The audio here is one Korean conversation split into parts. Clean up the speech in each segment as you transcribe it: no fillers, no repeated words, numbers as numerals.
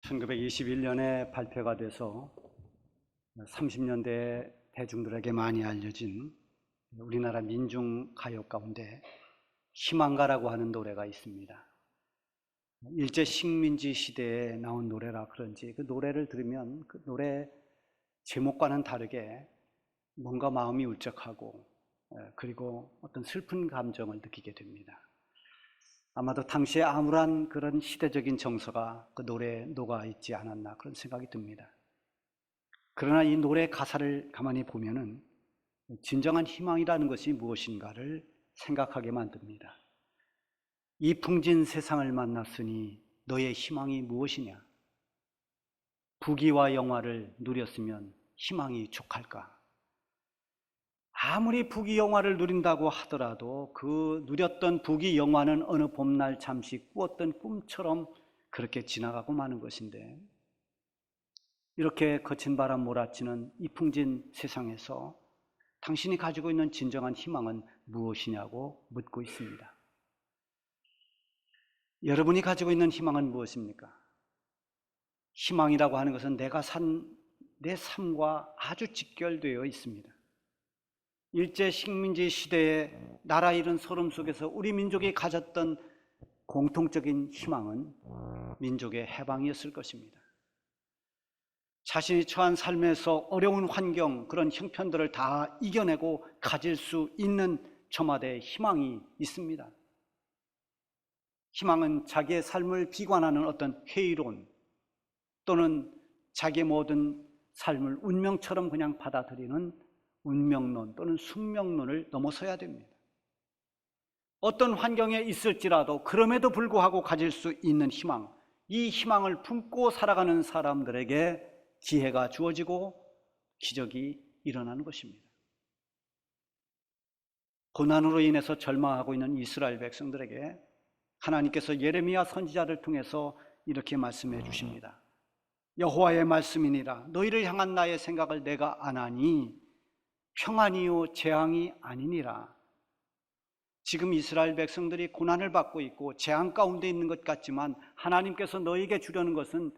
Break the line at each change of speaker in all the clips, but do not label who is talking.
1921년에 발표가 돼서 30년대 대중들에게 많이 알려진 우리나라 민중가요 가운데 희망가라고 하는 노래가 있습니다. 일제 식민지 시대에 나온 노래라 그런지 그 노래를 들으면 그 노래 제목과는 다르게 뭔가 마음이 울적하고 그리고 어떤 슬픈 감정을 느끼게 됩니다. 아마도 당시에 암울한 그런 시대적인 정서가 그 노래에 녹아있지 않았나 그런 생각이 듭니다. 그러나 이 노래 가사를 가만히 보면은 진정한 희망이라는 것이 무엇인가를 생각하게 만듭니다. 이 풍진 세상을 만났으니 너의 희망이 무엇이냐? 부귀와 영화를 누렸으면 희망이 족할까? 아무리 부귀 영화를 누린다고 하더라도 그 누렸던 부귀 영화는 어느 봄날 잠시 꾸었던 꿈처럼 그렇게 지나가고 마는 것인데, 이렇게 거친 바람 몰아치는 이 풍진 세상에서 당신이 가지고 있는 진정한 희망은 무엇이냐고 묻고 있습니다. 여러분이 가지고 있는 희망은 무엇입니까? 희망이라고 하는 것은 내가 산 내 삶과 아주 직결되어 있습니다. 일제 식민지 시대에 나라 잃은 소름 속에서 우리 민족이 가졌던 공통적인 희망은 민족의 해방이었을 것입니다. 자신이 처한 삶에서 어려운 환경, 그런 형편들을 다 이겨내고 가질 수 있는 저마다의 희망이 있습니다. 희망은 자기의 삶을 비관하는 어떤 회의론 또는 자기의 모든 삶을 운명처럼 그냥 받아들이는 운명론 또는 숙명론을 넘어서야 됩니다. 어떤 환경에 있을지라도 그럼에도 불구하고 가질 수 있는 희망, 이 희망을 품고 살아가는 사람들에게 기회가 주어지고 기적이 일어나는 것입니다. 고난으로 인해서 절망하고 있는 이스라엘 백성들에게 하나님께서 예레미야 선지자를 통해서 이렇게 말씀해 주십니다. 여호와의 말씀이니라. 너희를 향한 나의 생각을 내가 아나니 평안이요 재앙이 아니니라. 지금 이스라엘 백성들이 고난을 받고 있고 재앙 가운데 있는 것 같지만 하나님께서 너희에게 주려는 것은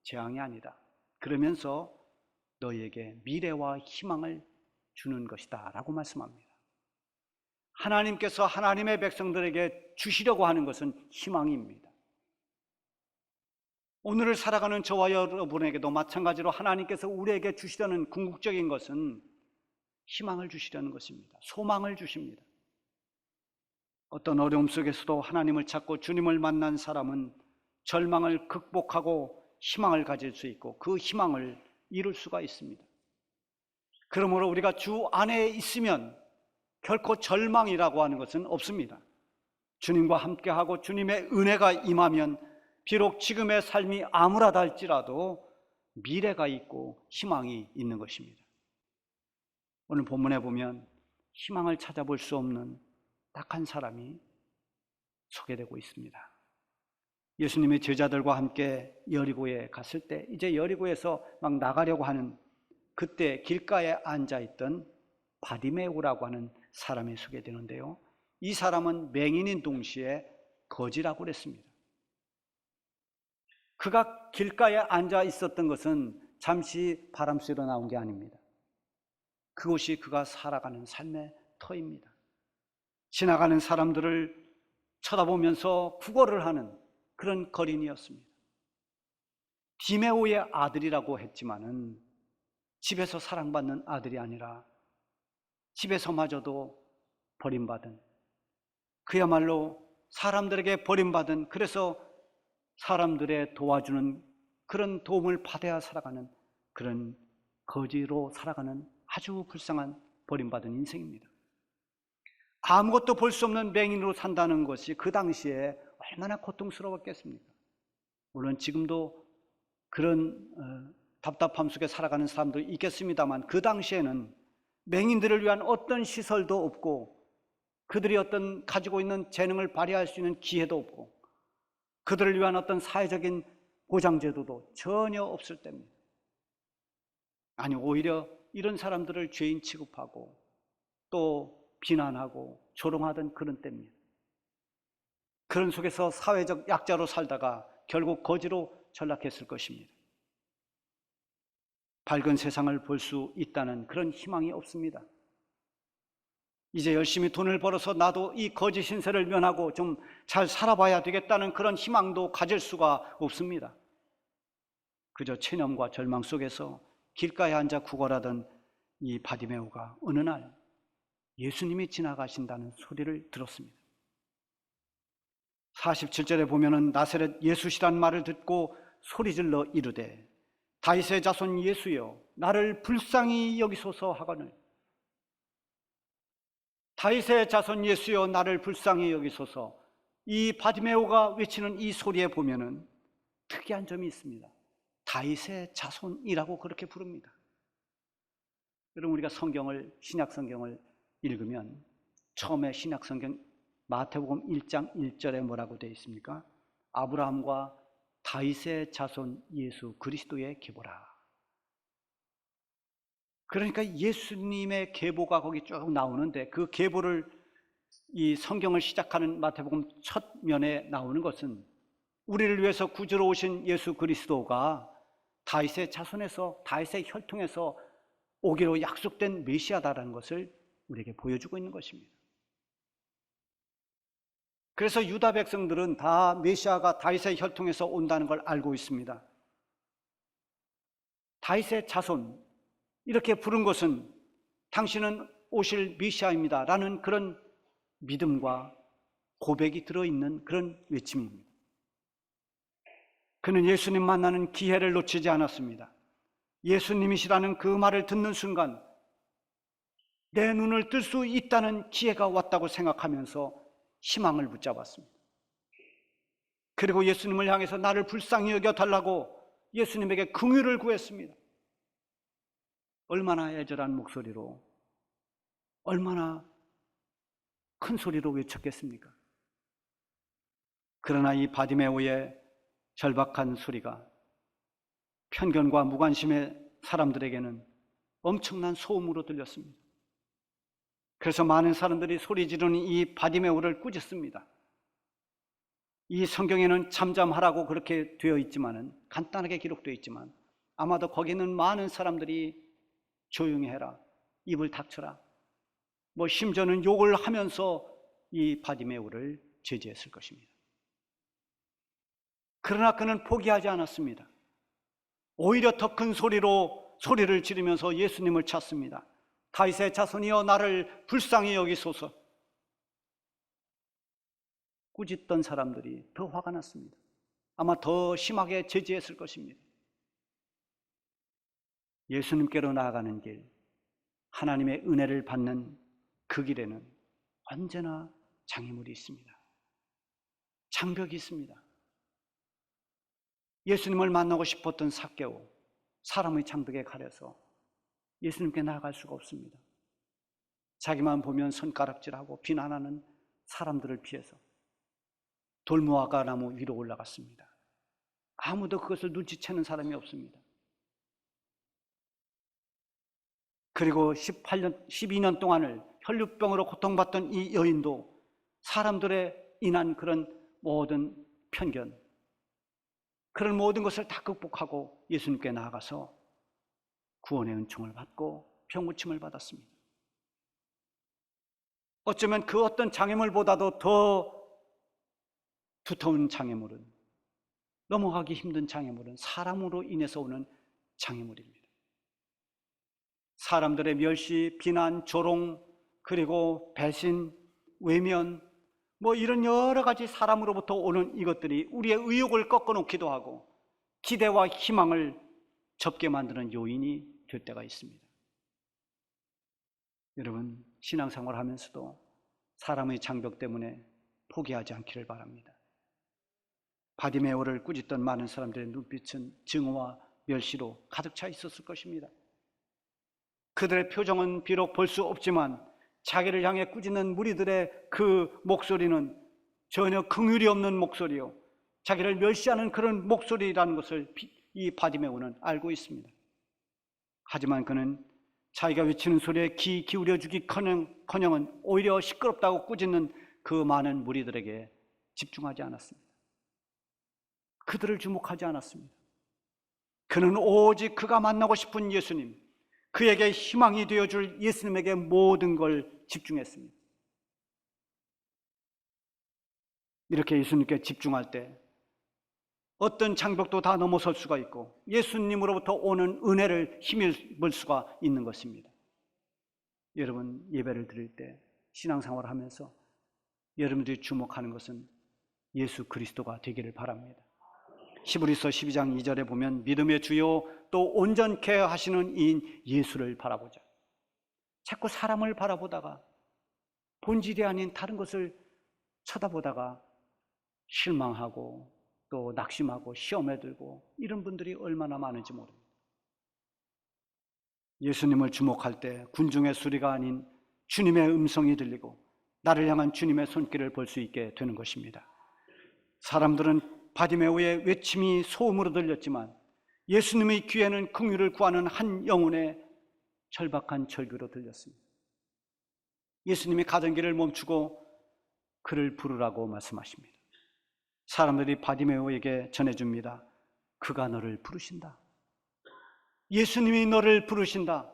재앙이 아니다. 그러면서 너희에게 미래와 희망을 주는 것이다 라고 말씀합니다. 하나님께서 하나님의 백성들에게 주시려고 하는 것은 희망입니다. 오늘을 살아가는 저와 여러분에게도 마찬가지로 하나님께서 우리에게 주시려는 궁극적인 것은 희망을 주시려는 것입니다. 소망을 주십니다. 어떤 어려움 속에서도 하나님을 찾고 주님을 만난 사람은 절망을 극복하고 희망을 가질 수 있고 그 희망을 이룰 수가 있습니다. 그러므로 우리가 주 안에 있으면 결코 절망이라고 하는 것은 없습니다. 주님과 함께하고 주님의 은혜가 임하면 비록 지금의 삶이 암울하다 할지라도 미래가 있고 희망이 있는 것입니다. 오늘 본문에 보면 희망을 찾아볼 수 없는 딱 한 사람이 소개되고 있습니다. 예수님의 제자들과 함께 여리고에 갔을 때 이제 여리고에서 막 나가려고 하는 그때 길가에 앉아있던 바디메오라고 하는 사람이 소개되는데요, 이 사람은 맹인인 동시에 거지라고 그랬습니다. 그가 길가에 앉아 있었던 것은 잠시 바람 쐬러 나온 게 아닙니다. 그곳이 그가 살아가는 삶의 터입니다. 지나가는 사람들을 쳐다보면서 구걸을 하는 그런 거린이었습니다. 디메오의 아들이라고 했지만은 집에서 사랑받는 아들이 아니라 집에서마저도 버림받은, 그야말로 사람들에게 버림받은, 그래서 사람들의 도와주는 그런 도움을 받아야 살아가는 그런 거지로 살아가는 아주 불쌍한 버림받은 인생입니다. 아무것도 볼 수 없는 맹인으로 산다는 것이 그 당시에 얼마나 고통스러웠겠습니까? 물론 지금도 그런 답답함 속에 살아가는 사람도 있겠습니다만 그 당시에는 맹인들을 위한 어떤 시설도 없고 그들이 어떤 가지고 있는 재능을 발휘할 수 있는 기회도 없고 그들을 위한 어떤 사회적인 보장제도도 전혀 없을 때입니다. 아니, 오히려 이런 사람들을 죄인 취급하고 또 비난하고 조롱하던 그런 때입니다. 그런 속에서 사회적 약자로 살다가 결국 거지로 전락했을 것입니다. 밝은 세상을 볼 수 있다는 그런 희망이 없습니다. 이제 열심히 돈을 벌어서 나도 이 거짓 신세를 면하고 좀 잘 살아봐야 되겠다는 그런 희망도 가질 수가 없습니다. 그저 체념과 절망 속에서 길가에 앉아 구걸하던 이 바디메오가 어느 날 예수님이 지나가신다는 소리를 들었습니다. 47절에 보면은 나사렛 예수시란 말을 듣고 소리질러 이르되 다윗의 자손 예수여 나를 불쌍히 여기소서 하거늘. 다윗의 자손 예수여 나를 불쌍히 여기소서. 이 바디메오가 외치는 이 소리에 보면은 특이한 점이 있습니다. 다윗의 자손이라고 그렇게 부릅니다. 여러분, 우리가 신약 성경을 읽으면 처음에 신약 성경 마태복음 1장 1절에 뭐라고 되어 있습니까? 아브라함과 다윗의 자손 예수 그리스도의 계보라. 그러니까 예수님의 계보가 거기 쭉 나오는데, 그 계보를 이 성경을 시작하는 마태복음 첫 면에 나오는 것은 우리를 위해서 구주로 오신 예수 그리스도가 다윗의 자손에서, 다윗의 혈통에서 오기로 약속된 메시아다라는 것을 우리에게 보여주고 있는 것입니다. 그래서 유다 백성들은 다 메시아가 다윗의 혈통에서 온다는 걸 알고 있습니다. 다윗의 자손, 이렇게 부른 것은 당신은 오실 메시아입니다 라는 그런 믿음과 고백이 들어있는 그런 외침입니다. 그는 예수님 만나는 기회를 놓치지 않았습니다. 예수님이시라는 그 말을 듣는 순간 내 눈을 뜰 수 있다는 기회가 왔다고 생각하면서 희망을 붙잡았습니다. 그리고 예수님을 향해서 나를 불쌍히 여겨달라고 예수님에게 긍휼을 구했습니다. 얼마나 애절한 목소리로, 얼마나 큰 소리로 외쳤겠습니까? 그러나 이 바디메오의 절박한 소리가 편견과 무관심의 사람들에게는 엄청난 소음으로 들렸습니다. 그래서 많은 사람들이 소리 지르는 이 바디메오를 꾸짖습니다. 이 성경에는 잠잠하라고 그렇게 되어 있지만은, 간단하게 기록되어 있지만 아마도 거기는 많은 사람들이 조용히 해라, 입을 닥쳐라, 뭐 심지어는 욕을 하면서 이 바디메오를 제지했을 것입니다. 그러나 그는 포기하지 않았습니다. 오히려 더 큰 소리를 지르면서 예수님을 찾습니다. 다윗의 자손이여 나를 불쌍히 여기소서. 꾸짖던 사람들이 더 화가 났습니다. 아마 더 심하게 제지했을 것입니다. 예수님께로 나아가는 길, 하나님의 은혜를 받는 그 길에는 언제나 장애물이 있습니다. 장벽이 있습니다. 예수님을 만나고 싶었던 삭개오, 사람의 장벽에 가려서 예수님께 나아갈 수가 없습니다. 자기만 보면 손가락질하고 비난하는 사람들을 피해서 돌무화과 나무 위로 올라갔습니다. 아무도 그것을 눈치채는 사람이 없습니다. 그리고 12년 동안을 혈류병으로 고통받던 이 여인도 사람들의 인한 그런 모든 편견, 그런 모든 것을 다 극복하고 예수님께 나아가서 구원의 은총을 받고 병고침을 받았습니다. 어쩌면 그 어떤 장애물보다도 더 두터운 장애물은, 넘어가기 힘든 장애물은 사람으로 인해서 오는 장애물입니다. 사람들의 멸시, 비난, 조롱, 그리고 배신, 외면, 뭐 이런 여러 가지 사람으로부터 오는 이것들이 우리의 의욕을 꺾어놓기도 하고 기대와 희망을 접게 만드는 요인이 될 때가 있습니다. 여러분, 신앙생활 하면서도 사람의 장벽 때문에 포기하지 않기를 바랍니다. 바디메오를 꾸짖던 많은 사람들의 눈빛은 증오와 멸시로 가득 차 있었을 것입니다. 그들의 표정은 비록 볼 수 없지만 자기를 향해 꾸짖는 무리들의 그 목소리는 전혀 긍휼이 없는 목소리요, 자기를 멸시하는 그런 목소리라는 것을 이 바디메오는 알고 있습니다. 하지만 그는 자기가 외치는 소리에 귀 기울여주기커녕은 오히려 시끄럽다고 꾸짖는 그 많은 무리들에게 집중하지 않았습니다. 그들을 주목하지 않았습니다. 그는 오직 그가 만나고 싶은 예수님, 그에게 희망이 되어줄 예수님에게 모든 걸 집중했습니다. 이렇게 예수님께 집중할 때 어떤 장벽도 다 넘어설 수가 있고 예수님으로부터 오는 은혜를 힘입을 수가 있는 것입니다. 여러분, 예배를 드릴 때 신앙생활을 하면서 여러분들이 주목하는 것은 예수 그리스도가 되기를 바랍니다. 히브리서 12장 2절에 보면 믿음의 주요 또 온전케 하시는 이인 예수를 바라보자. 자꾸 사람을 바라보다가 본질이 아닌 다른 것을 쳐다보다가 실망하고 또 낙심하고 시험에 들고 이런 분들이 얼마나 많은지 모릅니다. 예수님을 주목할 때 군중의 소리가 아닌 주님의 음성이 들리고 나를 향한 주님의 손길을 볼 수 있게 되는 것입니다. 사람들은 바디메오의 외침이 소음으로 들렸지만 예수님의 귀에는 긍휼을 구하는 한 영혼의 절박한 절규로 들렸습니다. 예수님이 가던 길을 멈추고 그를 부르라고 말씀하십니다. 사람들이 바디메오에게 전해줍니다. 그가 너를 부르신다. 예수님이 너를 부르신다.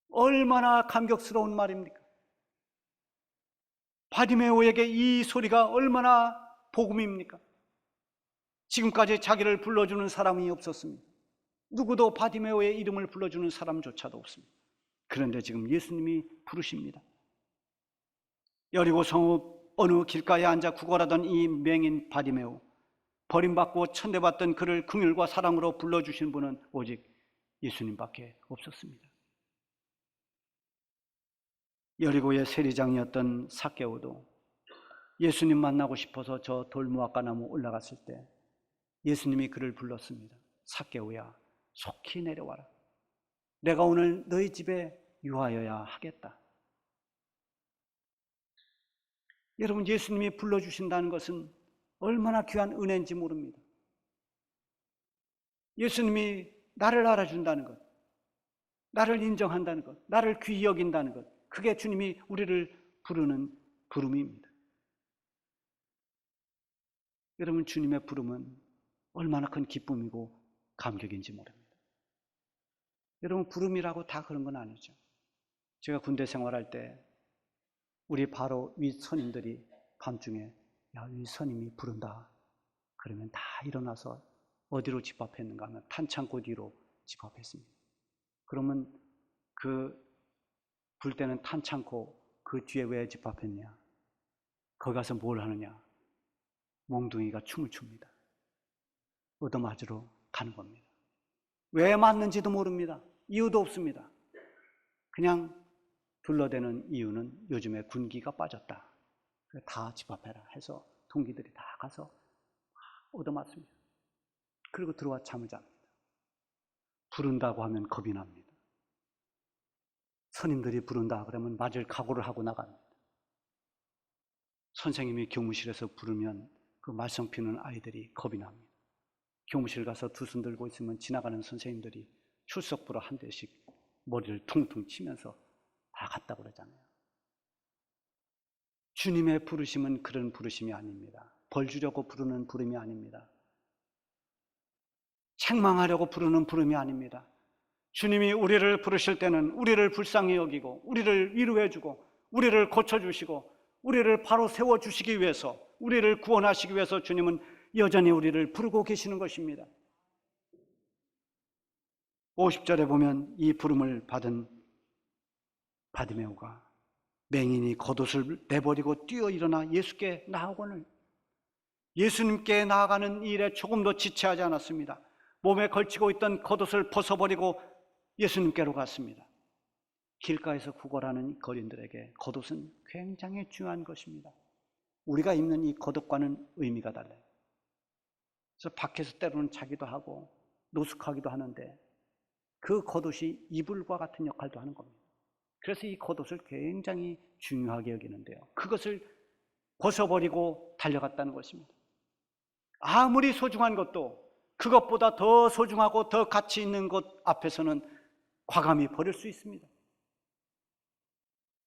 얼마나 감격스러운 말입니까? 바디메오에게 이 소리가 얼마나 복음입니까? 지금까지 자기를 불러주는 사람이 없었습니다. 누구도 바디메오의 이름을 불러주는 사람조차도 없습니다. 그런데 지금 예수님이 부르십니다. 여리고 성읍 어느 길가에 앉아 구걸하던 이 맹인 바디메오, 버림받고 천대받던 그를 긍휼과 사랑으로 불러주신 분은 오직 예수님밖에 없었습니다. 여리고의 세리장이었던 삭개오도 예수님 만나고 싶어서 저 돌무화과나무 올라갔을 때 예수님이 그를 불렀습니다. 삭개오야, 속히 내려와라. 내가 오늘 너희 집에 유하여야 하겠다. 여러분, 예수님이 불러주신다는 것은 얼마나 귀한 은혜인지 모릅니다. 예수님이 나를 알아준다는 것, 나를 인정한다는 것, 나를 귀히 여긴다는 것, 그게 주님이 우리를 부르는 부름입니다. 여러분, 주님의 부름은 얼마나 큰 기쁨이고 감격인지 모릅니다. 여러분, 부름이라고 다 그런 건 아니죠. 제가 군대 생활할 때 우리 바로 위 선임들이 밤중에 야, 위 선임이 부른다. 그러면 다 일어나서 어디로 집합했는가 하면 탄창고 뒤로 집합했습니다. 그러면 불 때는 탄창고 그 뒤에 왜 집합했냐? 거기 가서 뭘 하느냐? 몽둥이가 춤을 춥니다. 얻어맞으러 가는 겁니다. 왜 맞는지도 모릅니다. 이유도 없습니다. 그냥 둘러대는 이유는 요즘에 군기가 빠졌다. 다 집합해라 해서 동기들이 다 가서 얻어맞습니다. 그리고 들어와 잠을 잡니다. 부른다고 하면 겁이 납니다. 선임들이 부른다 그러면 맞을 각오를 하고 나갑니다. 선생님이 교무실에서 부르면 그 말썽 피우는 아이들이 겁이 납니다. 교무실 가서 두 손 들고 있으면 지나가는 선생님들이 출석부로 한 대씩 머리를 퉁퉁 치면서 다 갔다 그러잖아요. 주님의 부르심은 그런 부르심이 아닙니다. 벌 주려고 부르는 부름이 아닙니다. 책망하려고 부르는 부름이 아닙니다. 주님이 우리를 부르실 때는 우리를 불쌍히 여기고 우리를 위로해주고 우리를 고쳐주시고 우리를 바로 세워주시기 위해서, 우리를 구원하시기 위해서 주님은 여전히 우리를 부르고 계시는 것입니다. 50절에 보면 이 부름을 받은 바디메오가 맹인이 겉옷을 내버리고 뛰어 일어나 예수께 나아오거늘 예수님께 나아가는 일에 조금도 지체하지 않았습니다. 몸에 걸치고 있던 겉옷을 벗어버리고 예수님께로 갔습니다. 길가에서 구걸하는 거린들에게 겉옷은 굉장히 중요한 것입니다. 우리가 입는 이 겉옷과는 의미가 달라요. 그래서 밖에서 때로는 자기도 하고 노숙하기도 하는데 그 겉옷이 이불과 같은 역할도 하는 겁니다. 그래서 이 겉옷을 굉장히 중요하게 여기는데요. 그것을 벗어버리고 달려갔다는 것입니다. 아무리 소중한 것도 그것보다 더 소중하고 더 가치 있는 것 앞에서는 과감히 버릴 수 있습니다.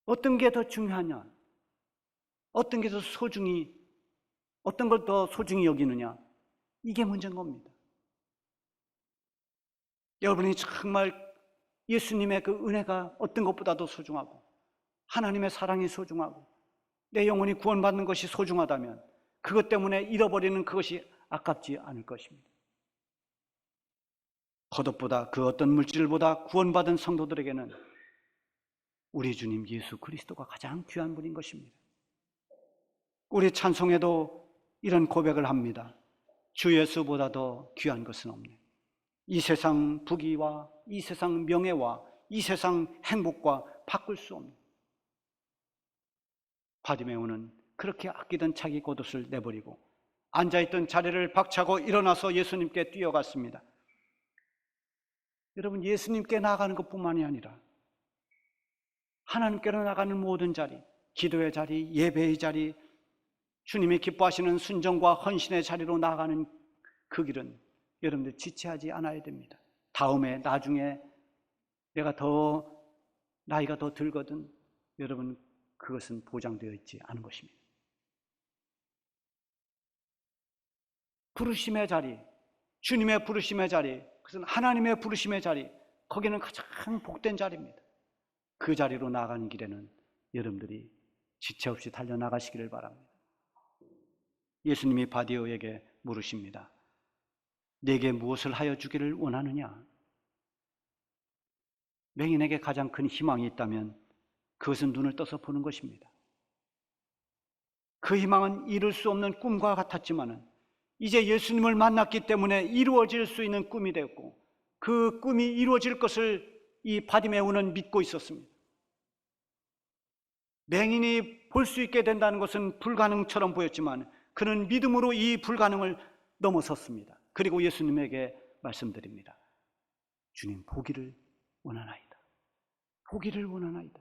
어떤 게 더 중요하냐? 어떤 게 더 소중히 어떤 걸 더 소중히 여기느냐? 이게 문제인 겁니다. 여러분이 정말 예수님의 그 은혜가 어떤 것보다도 소중하고 하나님의 사랑이 소중하고 내 영혼이 구원받는 것이 소중하다면 그것 때문에 잃어버리는 그것이 아깝지 않을 것입니다. 겉옷보다 그 어떤 물질보다 구원받은 성도들에게는 우리 주님 예수 그리스도가 가장 귀한 분인 것입니다. 우리 찬송에도 이런 고백을 합니다. 주 예수보다 더 귀한 것은 없네. 이 세상 부귀와 이 세상 명예와 이 세상 행복과 바꿀 수 없네. 바디메오는 그렇게 아끼던 자기 겉옷을 내버리고 앉아있던 자리를 박차고 일어나서 예수님께 뛰어갔습니다. 여러분, 예수님께 나아가는 것뿐만이 아니라 하나님께로 나가는 모든 자리, 기도의 자리, 예배의 자리, 주님이 기뻐하시는 순종과 헌신의 자리로 나아가는 그 길은 여러분들 지체하지 않아야 됩니다. 다음에 나중에 내가 나이가 더 들거든 여러분 그것은 보장되어 있지 않은 것입니다. 부르심의 자리, 주님의 부르심의 자리, 그것은 하나님의 부르심의 자리, 거기는 가장 복된 자리입니다. 그 자리로 나아가는 길에는 여러분들이 지체 없이 달려나가시기를 바랍니다. 예수님이 바디오에게 물으십니다. 내게 무엇을 하여 주기를 원하느냐? 맹인에게 가장 큰 희망이 있다면 그것은 눈을 떠서 보는 것입니다. 그 희망은 이룰 수 없는 꿈과 같았지만 이제 예수님을 만났기 때문에 이루어질 수 있는 꿈이 되었고 그 꿈이 이루어질 것을 이 바디메오는 믿고 있었습니다. 맹인이 볼 수 있게 된다는 것은 불가능처럼 보였지만 그는 믿음으로 이 불가능을 넘어섰습니다. 그리고 예수님에게 말씀드립니다. 주님, 보기를 원하나이다. 보기를 원하나이다.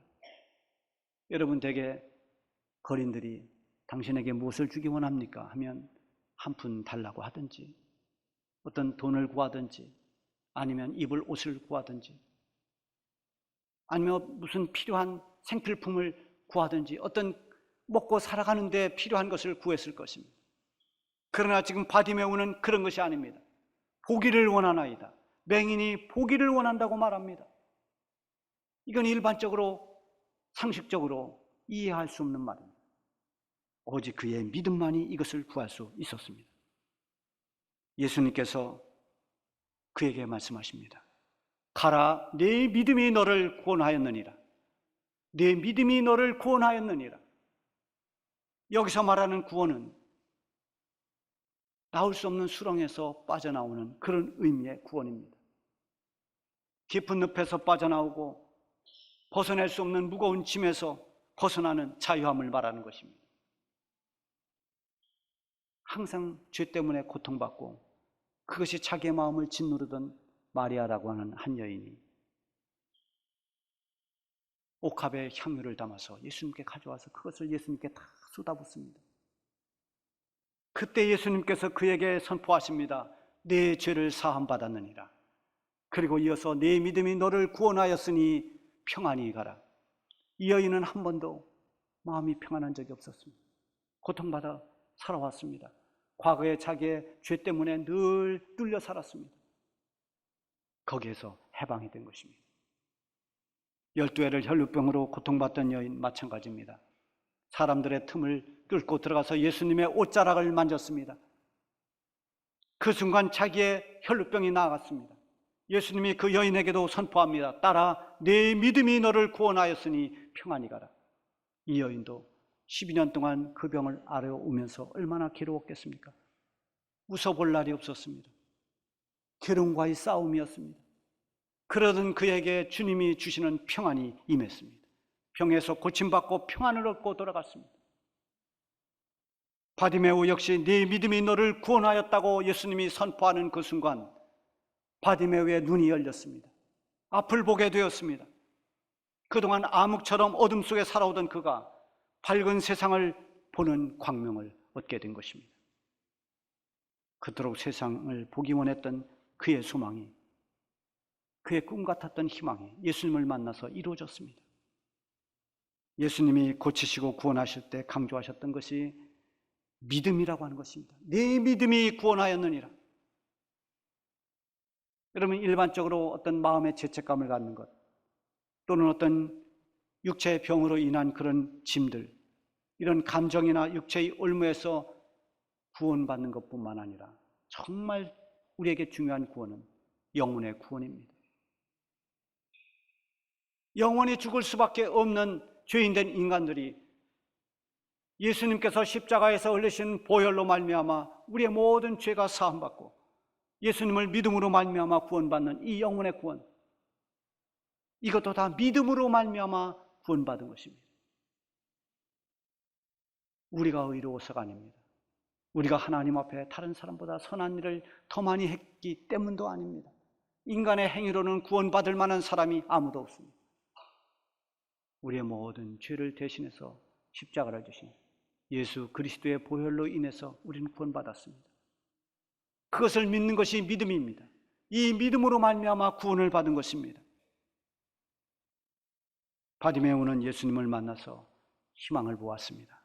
여러분, 대개 거린들이 당신에게 무엇을 주기 원합니까? 하면 한 푼 달라고 하든지 어떤 돈을 구하든지 아니면 입을 옷을 구하든지 아니면 무슨 필요한 생필품을 구하든지 어떤 먹고 살아가는 데 필요한 것을 구했을 것입니다. 그러나 지금 바디메오는 그런 것이 아닙니다. 보기를 원하나이다. 맹인이 보기를 원한다고 말합니다. 이건 일반적으로 상식적으로 이해할 수 없는 말입니다. 오직 그의 믿음만이 이것을 구할 수 있었습니다. 예수님께서 그에게 말씀하십니다. 가라, 네 믿음이 너를 구원하였느니라. 네 믿음이 너를 구원하였느니라. 여기서 말하는 구원은 나올 수 없는 수렁에서 빠져나오는 그런 의미의 구원입니다. 깊은 늪에서 빠져나오고 벗어날 수 없는 무거운 짐에서 벗어나는 자유함을 말하는 것입니다. 항상 죄 때문에 고통받고 그것이 자기의 마음을 짓누르던 마리아라고 하는 한 여인이 옥합에 향유를 담아서 예수님께 가져와서 그것을 예수님께 다 쏟아붓습니다. 그때 예수님께서 그에게 선포하십니다. 네 죄를 사함받았느니라. 그리고 이어서 네 믿음이 너를 구원하였으니 평안히 가라. 이 여인은 한 번도 마음이 평안한 적이 없었습니다. 고통받아 살아왔습니다. 과거에 자기의 죄 때문에 늘 뚫려 살았습니다. 거기에서 해방이 된 것입니다. 12회를 혈루병으로 고통받던 여인 마찬가지입니다. 사람들의 틈을 뚫고 들어가서 예수님의 옷자락을 만졌습니다. 그 순간 자기의 혈루병이 나아갔습니다. 예수님이 그 여인에게도 선포합니다. 따라 내 믿음이 너를 구원하였으니 평안히 가라. 이 여인도 12년 동안 그 병을 앓아오면서 얼마나 괴로웠겠습니까? 웃어볼 날이 없었습니다. 괴로움과의 싸움이었습니다. 그러던 그에게 주님이 주시는 평안이 임했습니다. 병에서 고침받고 평안을 얻고 돌아갔습니다. 바디메오 역시 네 믿음이 너를 구원하였다고 예수님이 선포하는 그 순간 바디메오의 눈이 열렸습니다. 앞을 보게 되었습니다. 그동안 암흑처럼 어둠 속에 살아오던 그가 밝은 세상을 보는 광명을 얻게 된 것입니다. 그토록 세상을 보기 원했던 그의 소망이, 그의 꿈 같았던 희망이 예수님을 만나서 이루어졌습니다. 예수님이 고치시고 구원하실 때 강조하셨던 것이 믿음이라고 하는 것입니다. 내 믿음이 구원하였느니라. 여러분, 일반적으로 어떤 마음의 죄책감을 갖는 것, 또는 어떤 육체의 병으로 인한 그런 짐들, 이런 감정이나 육체의 올무에서 구원받는 것뿐만 아니라 정말 우리에게 중요한 구원은 영혼의 구원입니다. 영원히 죽을 수밖에 없는 죄인된 인간들이 예수님께서 십자가에서 흘리신 보혈로 말미암아 우리의 모든 죄가 사함받고 예수님을 믿음으로 말미암아 구원받는 이 영혼의 구원, 이것도 다 믿음으로 말미암아 구원받은 것입니다. 우리가 의로워서가 아닙니다. 우리가 하나님 앞에 다른 사람보다 선한 일을 더 많이 했기 때문도 아닙니다. 인간의 행위로는 구원받을 만한 사람이 아무도 없습니다. 우리의 모든 죄를 대신해서 십자가를 주신 예수 그리스도의 보혈로 인해서 우리는 구원받았습니다. 그것을 믿는 것이 믿음입니다. 이 믿음으로 말미암아 구원을 받은 것입니다. 바디메오는 예수님을 만나서 희망을 보았습니다.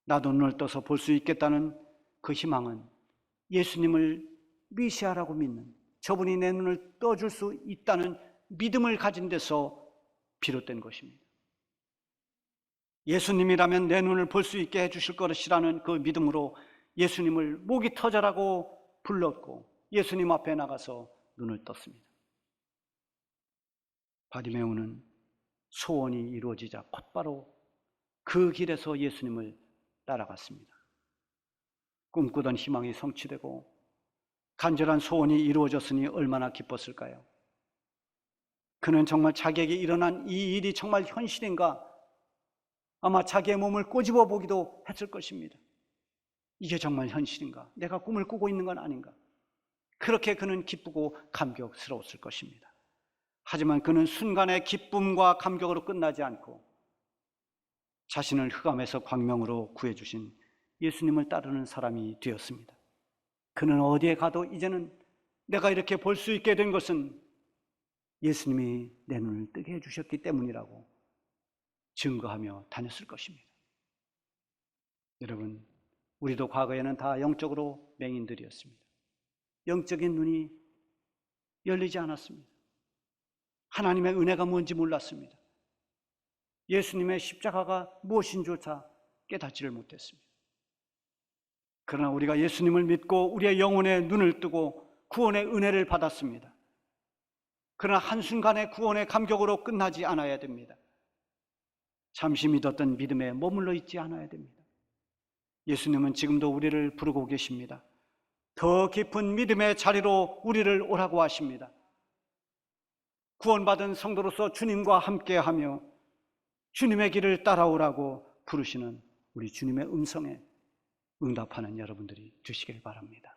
나도 눈을 떠서 볼 수 있겠다는 그 희망은 예수님을 메시아라고 믿는, 저분이 내 눈을 떠줄 수 있다는 믿음을 가진 데서 비롯된 것입니다. 예수님이라면 내 눈을 볼 수 있게 해주실 것이라는 그 믿음으로 예수님을 목이 터져라고 불렀고 예수님 앞에 나가서 눈을 떴습니다. 바디메오는 소원이 이루어지자 곧바로 그 길에서 예수님을 따라갔습니다. 꿈꾸던 희망이 성취되고 간절한 소원이 이루어졌으니 얼마나 기뻤을까요? 그는 정말 자기에게 일어난 이 일이 정말 현실인가? 아마 자기의 몸을 꼬집어 보기도 했을 것입니다. 이게 정말 현실인가? 내가 꿈을 꾸고 있는 건 아닌가? 그렇게 그는 기쁘고 감격스러웠을 것입니다. 하지만 그는 순간의 기쁨과 감격으로 끝나지 않고 자신을 흑암에서 광명으로 구해주신 예수님을 따르는 사람이 되었습니다. 그는 어디에 가도 이제는 내가 이렇게 볼 수 있게 된 것은 예수님이 내 눈을 뜨게 해주셨기 때문이라고 증거하며 다녔을 것입니다. 여러분, 우리도 과거에는 다 영적으로 맹인들이었습니다. 영적인 눈이 열리지 않았습니다. 하나님의 은혜가 뭔지 몰랐습니다. 예수님의 십자가가 무엇인조차 깨닫지를 못했습니다. 그러나 우리가 예수님을 믿고 우리의 영혼의 눈을 뜨고 구원의 은혜를 받았습니다. 그러나 한순간의 구원의 감격으로 끝나지 않아야 됩니다. 잠시 믿었던 믿음에 머물러 있지 않아야 됩니다. 예수님은 지금도 우리를 부르고 계십니다. 더 깊은 믿음의 자리로 우리를 오라고 하십니다. 구원받은 성도로서 주님과 함께하며 주님의 길을 따라오라고 부르시는 우리 주님의 음성에 응답하는 여러분들이 되시길 바랍니다.